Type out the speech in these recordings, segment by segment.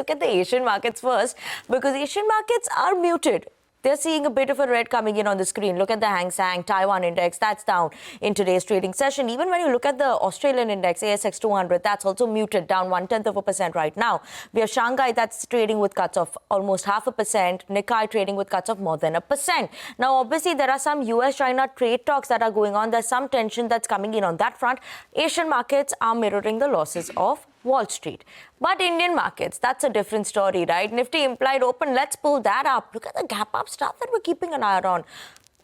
look at the Asian markets first, because Asian markets are muted. They're seeing a bit of a red coming in on the screen. Look at the Hang Seng Taiwan index, that's down in today's trading session. Even when you look at the Australian index, ASX 200, that's also muted, down 0.1% right now. We have Shanghai, that's trading with cuts of almost 0.5%. Nikkei trading with cuts of more than 1%. Now, obviously, there are some US-China trade talks that are going on. There's some tension that's coming in on that front. Asian markets are mirroring the losses of Wall Street. But Indian markets, that's a different story, right? Nifty implied open, let's pull that up. Look at the gap up stuff that we're keeping an eye on.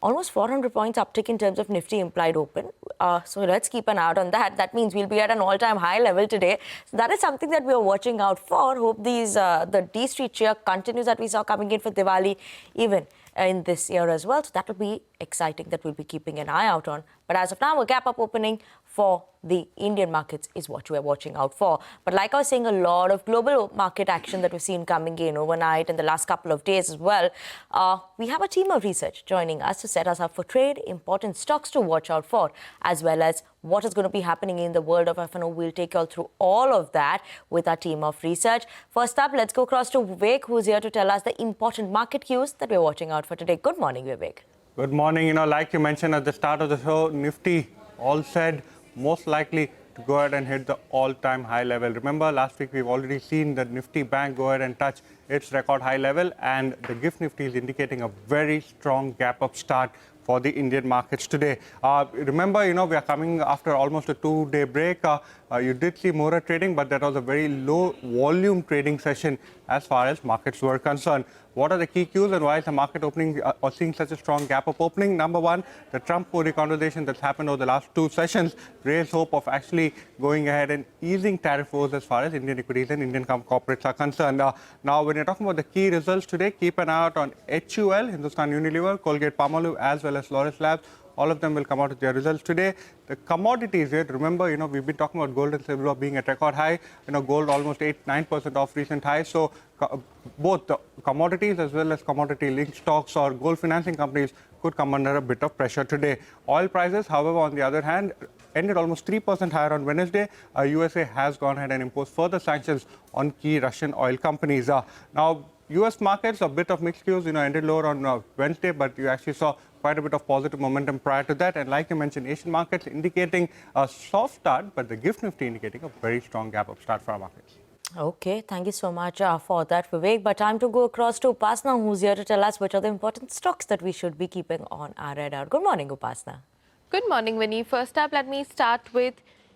Almost 400 points uptick in terms of Nifty implied open. So let's keep an eye out on that. That means we'll be at an all-time high level today. So that is something that we are watching out for. Hope the D Street cheer continues that we saw coming in for Diwali even in this year as well. So that will be exciting, that we'll be keeping an eye out on. But as of now, a gap up opening for the Indian markets is what we're watching out for. But like I was saying, a lot of global market action that we've seen coming in overnight and the last couple of days as well. We have a team of research joining us to set us up for trade, important stocks to watch out for, as well as what is going to be happening in the world of F&O. We'll take you all through all of that with our team of research. First up, let's go across to Vivek, who's here to tell us the important market cues that we're watching out for today. Good morning, Vivek. Good morning. Like you mentioned at the start of the show, Nifty all said most likely to go ahead and hit the all-time high level. Remember, last week we've already seen the Nifty Bank go ahead and touch its record high level, and the GIFT Nifty is indicating a very strong gap-up start for the Indian markets today. Remember, we are coming after almost a 2-day break. You did see Mahurat trading, but that was a very low volume trading session as far as markets were concerned. What are the key cues and why is the market opening or seeing such a strong gap up opening? Number one, the Trump-Modi conversation that's happened over the last 2 sessions raised hope of actually going ahead and easing tariff woes as far as Indian equities and Indian corporates are concerned. Now, when you're talking about the key results today, keep an eye out on HUL, Hindustan Unilever, Colgate-Palmolive, as well as Laurus Labs. All of them will come out with their results today. The commodities here, remember, we've been talking about gold and silver being at record high. Gold almost 8-9% off recent highs. So both the commodities as well as commodity-linked stocks or gold financing companies could come under a bit of pressure today. Oil prices, however, on the other hand, ended almost 3% higher on Wednesday. USA has gone ahead and imposed further sanctions on key Russian oil companies. Now, US markets, a bit of mixed cues, ended lower on Wednesday, but you actually saw quite a bit of positive momentum prior to that. And like you mentioned, Asian markets indicating a soft start, but the GIFT Nifty indicating a very strong gap-up start for our markets. Okay, thank you so much for that, Vivek. But time to go across to Upasna, who's here to tell us which are the important stocks that we should be keeping on our radar. Good morning, Upasna. Good morning, Vinny. First up, let me start with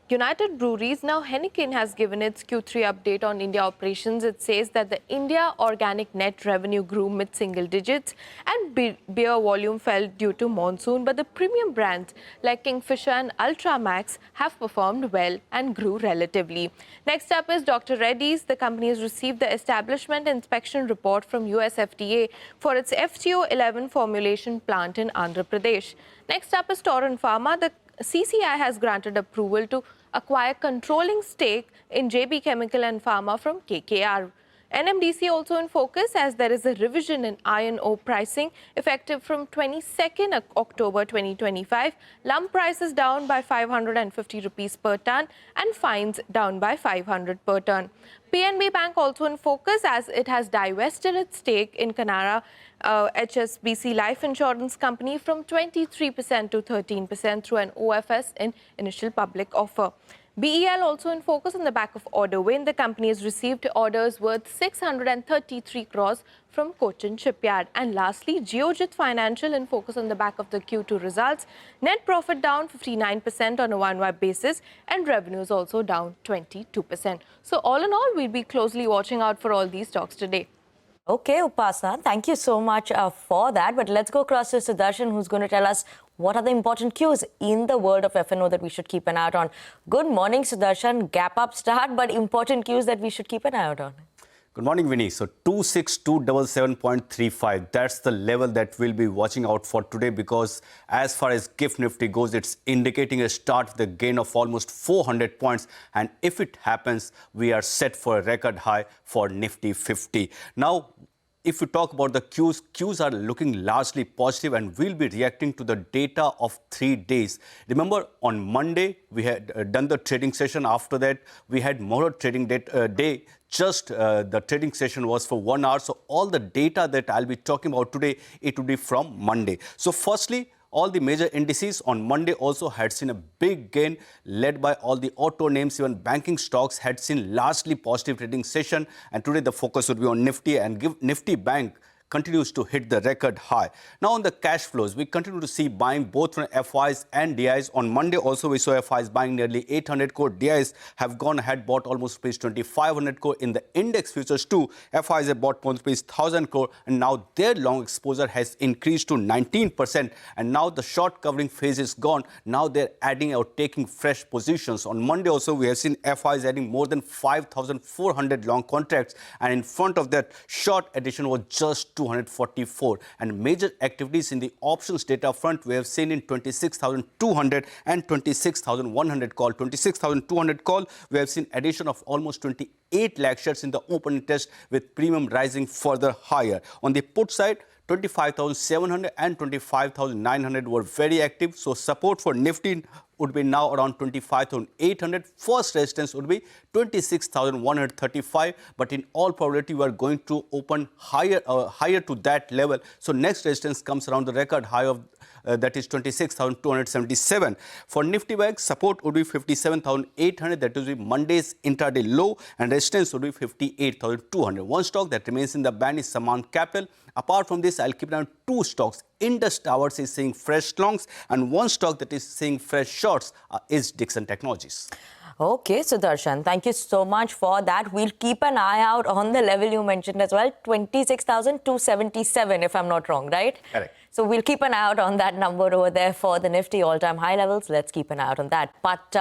United Breweries. Now, Heineken has given its Q3 update on India operations. It says that the India organic net revenue grew mid-single digits and beer volume fell due to monsoon. But the premium brands like Kingfisher and Ultra Max have performed well and grew relatively. Next up is Dr. Reddy's. The company has received the Establishment Inspection Report from US FDA for its FTO11 formulation plant in Andhra Pradesh. Next up is Torrent Pharma. The CCI has granted approval to acquire controlling stake in JB Chemical and Pharma from KKR. NMDC also in focus as there is a revision in iron ore pricing effective from 22nd October 2025. Lump prices down by 550 rupees per ton and fines down by 500 per ton. PNB Bank also in focus as it has divested its stake in Canara HSBC Life Insurance Company from 23% to 13% through an OFS in initial public offer. BEL also in focus on the back of order win. The company has received orders worth 633 crores from Cochin Shipyard. And lastly, Geojit Financial in focus on the back of the Q2 results. Net profit down 59% on a YoY basis and revenues also down 22%. So all in all, we'll be closely watching out for all these stocks today. Okay, Upasna, thank you so much for that. But let's go across to Sudarshan, who's going to tell us what are the important cues in the world of F&O that we should keep an eye out on. Good morning, Sudarshan. Gap up start, but important cues that we should keep an eye out on. Good morning, Vinny. So 26277.35, that's the level that we'll be watching out for today, because as far as GIFT Nifty goes, it's indicating a start with a gain of almost 400 points. And if it happens, we are set for a record high for Nifty 50. Now, if you talk about the Qs are looking largely positive and we'll be reacting to the data of 3 days. Remember, on Monday, we had done the trading session. After that, we had Mahurat trading day. Just the trading session was for 1 hour. So all the data that I'll be talking about today, it will be from Monday. So firstly, all the major indices on Monday also had seen a big gain led by all the auto names. Even banking stocks had seen largely positive trading session. And today the focus would be on Nifty, and Nifty Bank continues to hit the record high. Now on the cash flows, we continue to see buying both from FIs and DIs. On Monday also we saw FIs buying nearly 800 crore. DIs have gone ahead, bought almost rupees 2,500 crore. In the index futures too, FIs have bought more rupees 1,000 crore, and now their long exposure has increased to 19%. And now the short covering phase is gone. Now they're adding or taking fresh positions. On Monday also we have seen FIs adding more than 5,400 long contracts, and in front of that, short addition was just 244. And major activities in the options data front we have seen in 26,200 and 26,100 call. 26,200 call, we have seen addition of almost 28 lakh shares in the open interest, with premium rising further higher. On the put side, 25,700 and 25,900 were very active. So support for Nifty would be now around 25,800. First resistance would be 26,135. But in all probability, we are going to open higher to that level. So next resistance comes around the record high of that is 26,277. For Nifty Bank, support would be 57,800. That would be Monday's intraday low, and resistance would be 58,200. One stock that remains in the band is Saman Capital. Apart from this, I'll keep an eye on 2 stocks. Indus Towers is seeing fresh longs, and one stock that is seeing fresh shorts is Dixon Technologies. Okay, Sudarshan, thank you so much for that. We'll keep an eye out on the level you mentioned as well, 26,277, if I'm not wrong, right? Correct. So we'll keep an eye out on that number over there for the Nifty all-time high levels. Let's keep an eye out on that. But